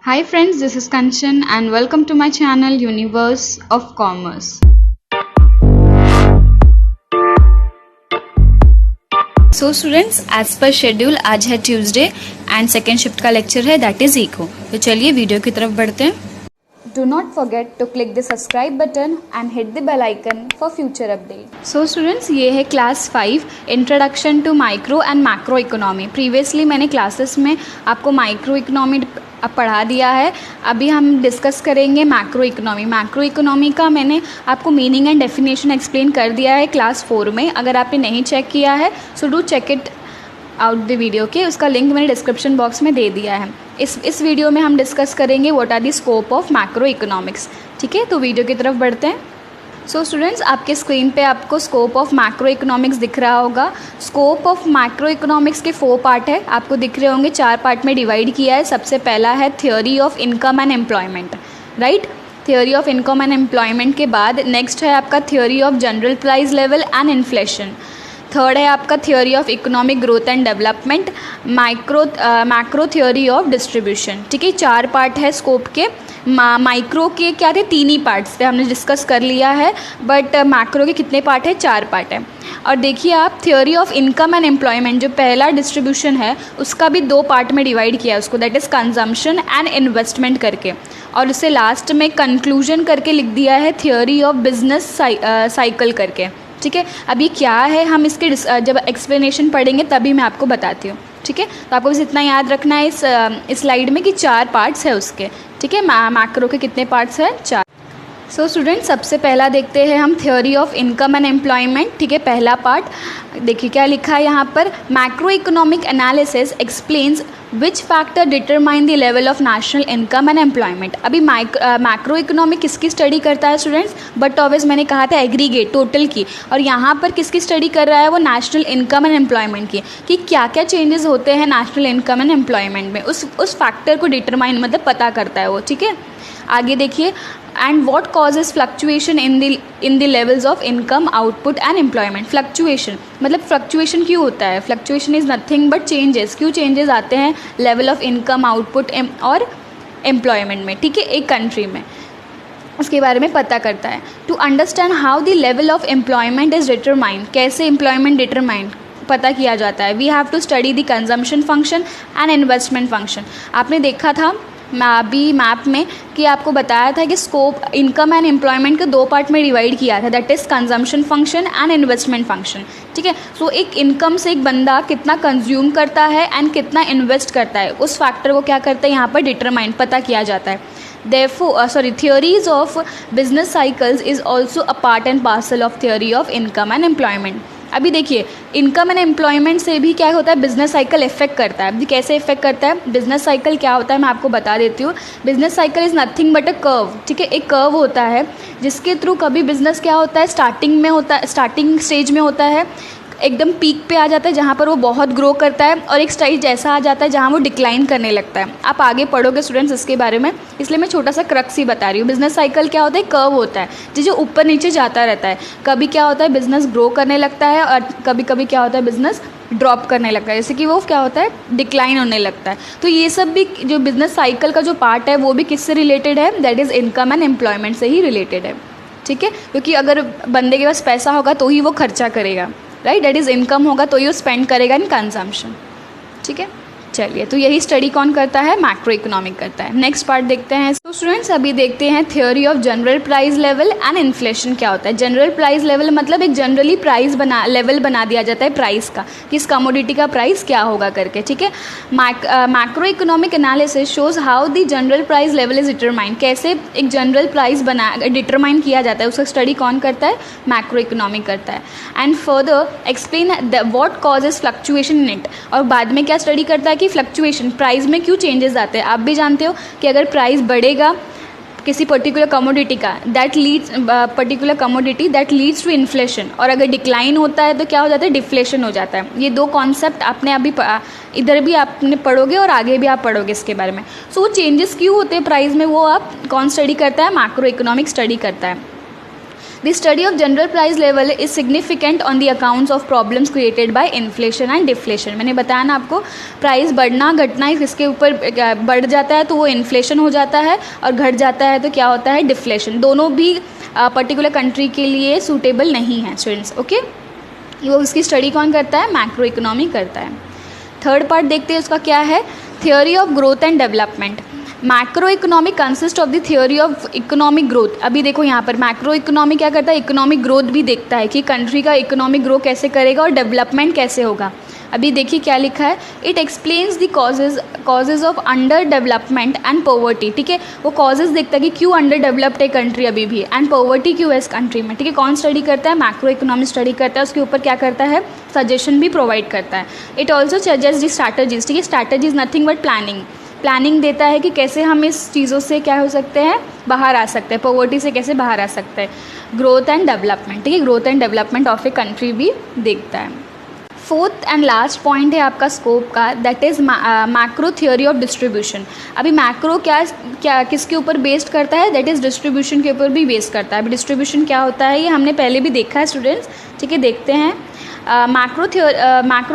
Hi friends, this is Kanchan and welcome to my channel Universe of Commerce. So students, as per schedule आज है Tuesday and second shift का lecture है that is eco. तो चलिए video की तरफ बढ़ते हैं। Do not forget to click the subscribe button and hit the bell icon for future update. So students, ये है class 5 introduction to micro and macro economy. Previously मैंने क्लासेस में आपको माइक्रो इकोनॉमी पढ़ा दिया है, अभी हम डिस्कस करेंगे मैक्रो इकोनॉमी। मैक्रो इकोनॉमी का मैंने आपको मीनिंग एंड डेफिनेशन एक्सप्लेन कर दिया है क्लास 4 में। अगर आपने नहीं चेक किया है so do check it out the video के, उसका लिंक मैंने डिस्क्रिप्शन बॉक्स में दे दिया है। इस वीडियो में हम डिस्कस करेंगे what are the scope of macro economics. ठीक है, तो वीडियो की तरफ बढ़ते हैं। सो स्टूडेंट्स, आपके स्क्रीन पे आपको स्कोप ऑफ मैक्रो इकोनॉमिक्स दिख रहा होगा। स्कोप ऑफ मैक्रो इकोनॉमिक्स के 4 पार्ट है, आपको दिख रहे होंगे। 4 पार्ट में डिवाइड किया है। सबसे पहला है theory of income and employment, right. Theory of income and employment के बाद नेक्स्ट है आपका theory of general price level and inflation. Third है आपका theory of economic growth and development, macro theory of distribution. ठीक है, 4 पार्ट है scope के। माइक्रो के क्या थे, 3 ही पार्ट्स थे, हमने डिस्कस कर लिया है। बट मैक्रो के कितने पार्ट है, 4 पार्ट है। और देखिए आप, theory of income and employment जो पहला डिस्ट्रीब्यूशन है उसका भी 2 पार्ट में डिवाइड किया है उसको, that is consumption and investment करके। और उससे लास्ट में कंक्लूजन करके लिख दिया है थियोरी ऑफ बिजनेस साइकिल करके। ठीक है, अब ये क्या है हम इसके जब एक्सप्लेनेशन पढ़ेंगे तभी मैं आपको बताती हूँ। ठीक है, तो आपको बस इतना याद रखना है इस स्लाइड में कि 4 पार्ट्स है उसके। ठीक है, मैक्रो के कितने पार्ट्स हैं, 4। सो स्टूडेंट, सबसे पहला देखते हैं हम theory of income and employment. ठीक है, पहला पार्ट देखिए क्या लिखा है यहाँ पर। Macro economic analysis explains which factor determine the level of national income and employment. अभी मैक्रो इकोनॉमिक किसकी स्टडी करता है स्टूडेंट्स, बट ऑब्वियस मैंने कहा था एग्रीगेट टोटल की, और यहाँ पर किसकी स्टडी कर रहा है वो नेशनल इनकम एंड एम्प्लॉयमेंट की, कि क्या क्या चेंजेस होते हैं नेशनल इनकम एंड एम्प्लॉयमेंट में, उस फैक्टर को डिटरमाइन मतलब पता करता है वो। ठीक है, आगे देखिए, and what causes fluctuation in the levels of income output and employment. Fluctuation मतलब फ्लक्चुएशन क्यों होता है, fluctuation is nothing but changes. क्यों चेंजेस आते हैं लेवल ऑफ इनकम आउटपुट और एम्प्लॉयमेंट में, ठीक है, एक कंट्री में, उसके बारे में पता करता है। To understand how the level of employment is determined, कैसे एम्प्लॉयमेंट डिटरमाइंड पता किया जाता है। We have to study the consumption function and investment function. आपने देखा था अभी मैप में कि आपको बताया था कि स्कोप इनकम एंड एम्प्लॉयमेंट के 2 पार्ट में डिवाइड किया था, that is consumption function and investment function. ठीक है, सो एक इनकम से एक बंदा कितना कंज्यूम करता है एंड कितना इन्वेस्ट करता है, उस फैक्टर को क्या करता है यहाँ पर डिटरमाइन पता किया जाता है। Theories of business cycles is also a part and parcel of theory of income and employment। अभी देखिए, इनकम एंड एम्प्लॉयमेंट से भी क्या होता है, बिजनेस साइकिल इफेक्ट करता है। अभी कैसे इफेक्ट करता है, बिजनेस साइकिल क्या होता है मैं आपको बता देती हूँ। Business cycle is nothing but a curve. ठीक है, एक कर्व होता है जिसके थ्रू कभी बिजनेस क्या होता है, स्टार्टिंग में होता है, स्टार्टिंग स्टेज में होता है, एकदम पीक पे आ जाता है जहाँ पर वो बहुत ग्रो करता है, और एक स्टेज ऐसा आ जाता है जहाँ वो डिक्लाइन करने लगता है। आप आगे पढ़ोगे स्टूडेंट्स इसके बारे में, इसलिए मैं छोटा सा क्रक्स ही बता रही हूँ। बिजनेस साइकिल क्या होता है, कर्व होता है जो ऊपर नीचे जाता रहता है। कभी क्या होता है, बिजनेस ग्रो करने लगता है, और कभी कभी क्या होता है, बिजनेस ड्रॉप करने लगता है, जैसे कि वो क्या होता है, डिक्लाइन होने लगता है। तो ये सब भी जो बिजनेस साइकिल का जो पार्ट है वो भी किससे रिलेटेड है, that is income and employment से ही रिलेटेड है। ठीक है, क्योंकि अगर बंदे के पास पैसा होगा तो ही वो खर्चा करेगा, राइट, दैट इज़ इनकम होगा तो ये स्पेंड करेगा इन कंजम्पशन। ठीक है, चलिए, तो यही स्टडी कौन करता है, मैक्रो इकोनॉमिक करता है। नेक्स्ट पार्ट देखते हैं। तो स्टूडेंट्स, अभी देखते हैं theory of general price level and inflation क्या होता है। जनरल प्राइस लेवल मतलब एक जनरली प्राइस लेवल बना दिया जाता है प्राइस का, कि इस कमोडिटी का प्राइस क्या होगा करके। ठीक है, macro economic analysis shows how the general price level is determined, कैसे एक जनरल प्राइस डिटरमाइन किया जाता है, उसका स्टडी कौन करता है, मैक्रो इकोनॉमिक करता है। And further explain what causes fluctuation in it, और बाद में क्या स्टडी करता है कि फ्लक्चुएशन प्राइस में क्यों चेंजेस आते हैं। आप भी जानते हो कि अगर प्राइस बढ़ेगा किसी पर्टिकुलर कमोडिटी का, particular commodity that leads to inflation, और अगर डिक्लाइन होता है तो क्या हो जाता है, डिफ्लेशन हो जाता है। ये 2 कॉन्सेप्ट आपने अभी इधर भी आपने पढ़ोगे और आगे भी आप पढ़ोगे इसके बारे में। सो वो चेंजेस क्यों होते हैं प्राइस में, वो आप कौन स्टडी करता है, मैक्रो इकोनॉमिक स्टडी करता है। The study of general price level is significant on the accounts of problems created by inflation and deflation. मैंने बताया ना आपको, प्राइस बढ़ना घटना इसके ऊपर बढ़ जाता है तो वो इन्फ्लेशन हो जाता है, और घट जाता है तो क्या होता है, डिफ्लेशन। दोनों भी पर्टिकुलर कंट्री के लिए सूटेबल नहीं है स्टूडेंट्स। ओके, वो उसकी स्टडी कौन करता है, मैक्रो इकोनॉमी करता है। थर्ड पार्ट देखते हैं उसका क्या है, theory of growth and development. Macro economy consist of the theory of economic growth. अभी देखो यहाँ पर मैक्रो इकोनॉमी क्या करता है, इकोनॉमिक ग्रोथ भी देखता है कि कंट्री का इकोनॉमिक ग्रो कैसे करेगा और डेवलपमेंट कैसे होगा। अभी देखिए क्या लिखा है, it explains the causes of under development and poverty. ठीक है, वो कॉजेज देखता है कि क्यों अंडर डेवलप्ड है कंट्री अभी भी, एंड पॉवर्टी क्यों है इस कंट्री में। ठीक है, कौन स्टडी करता है, मैक्रो इकोनॉमी स्टडी करता है, उसके ऊपर क्या करता है, सजेशन भी प्रोवाइड करता है। It also suggest the strategies. ठीक है, स्ट्रैटेजीज नथिंग बट प्लानिंग देता है कि कैसे हम इस चीज़ों से क्या हो सकते हैं, बाहर आ सकते हैं, पॉवर्टी से कैसे बाहर आ सकते हैं। ग्रोथ एंड डेवलपमेंट, ठीक है, growth and development of a country भी देखता है। फोर्थ एंड लास्ट पॉइंट है आपका स्कोप का, that is macro theory of distribution. अभी मैक्रो क्या किसके ऊपर बेस्ड करता है, दैट इज़ डिस्ट्रीब्यूशन के ऊपर भी बेस्ड करता है। अभी डिस्ट्रीब्यूशन क्या होता है ये हमने पहले भी देखा है स्टूडेंट्स। ठीक है, देखते हैं। Macro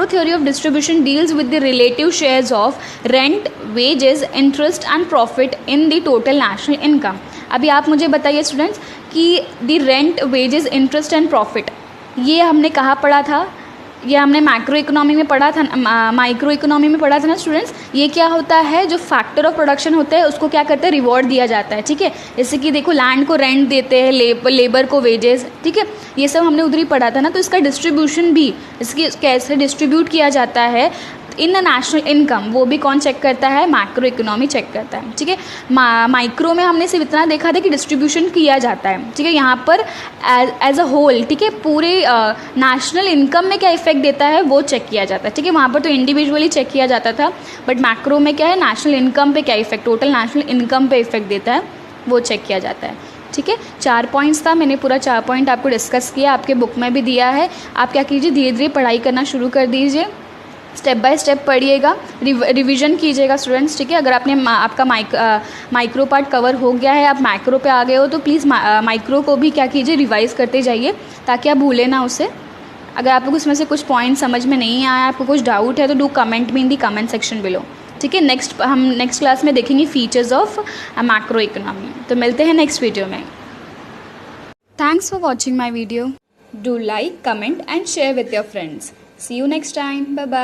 theory of distribution deals with the relative shares of rent, wages, interest and profit in the total national income. अभी आप मुझे बताइए स्टूडेंट्स कि the rent, wages, interest and profit ये हमने कहाँ पढ़ा था, ये हमने मैक्रो इकोनॉमी में पढ़ा था, माइक्रो इकोनॉमी में पढ़ा था ना स्टूडेंट्स। ये क्या होता है, जो फैक्टर ऑफ प्रोडक्शन होता है उसको क्या करते हैं, रिवॉर्ड दिया जाता है। ठीक है, जैसे कि देखो लैंड को रेंट देते हैं, लेबर को वेजेस। ठीक है, ये सब हमने उधर ही पढ़ा था ना। तो इसका डिस्ट्रीब्यूशन भी, इसकी कैसे डिस्ट्रीब्यूट किया जाता है इन नेशनल इनकम, वो भी कौन चेक करता है, मैक्रो इकोनॉमी चेक करता है। ठीक है, माइक्रो में हमने सिर्फ इतना देखा था कि डिस्ट्रीब्यूशन किया जाता है। ठीक है, यहाँ पर एज अ होल, ठीक है, पूरे नेशनल इनकम में क्या इफेक्ट देता है वो चेक किया जाता है। ठीक है, वहाँ पर तो इंडिविजुअली चेक किया जाता था, बट मैक्रो में क्या है, नेशनल इनकम पे क्या इफेक्ट, टोटल नेशनल इनकम पे इफेक्ट देता है, वो चेक किया जाता है। ठीक है, 4 पॉइंट्स था, मैंने पूरा 4 पॉइंट आपको डिस्कस किया, आपके बुक में भी दिया है। आप क्या कीजिए, धीरे धीरे पढ़ाई करना शुरू कर दीजिए, स्टेप बाय स्टेप पढ़िएगा, रिवीजन कीजिएगा स्टूडेंट्स। ठीक है, अगर आपने आपका माइक्रो पार्ट कवर हो गया है, आप मैक्रो पे आ गए हो, तो प्लीज़ माइक्रो को भी क्या कीजिए, रिवाइज करते जाइए ताकि आप भूलें ना उसे। अगर आपको उसमें से कुछ पॉइंट समझ में नहीं आया, आपको कुछ डाउट है, तो do comment me in the comment section below. ठीक है, हम नेक्स्ट क्लास में देखेंगे फीचर्स ऑफ मैक्रो इकोनॉमी। तो मिलते हैं नेक्स्ट वीडियो में। Thanks for watching my video. Do like, comment and share with your friends. See you next time. Bye bye.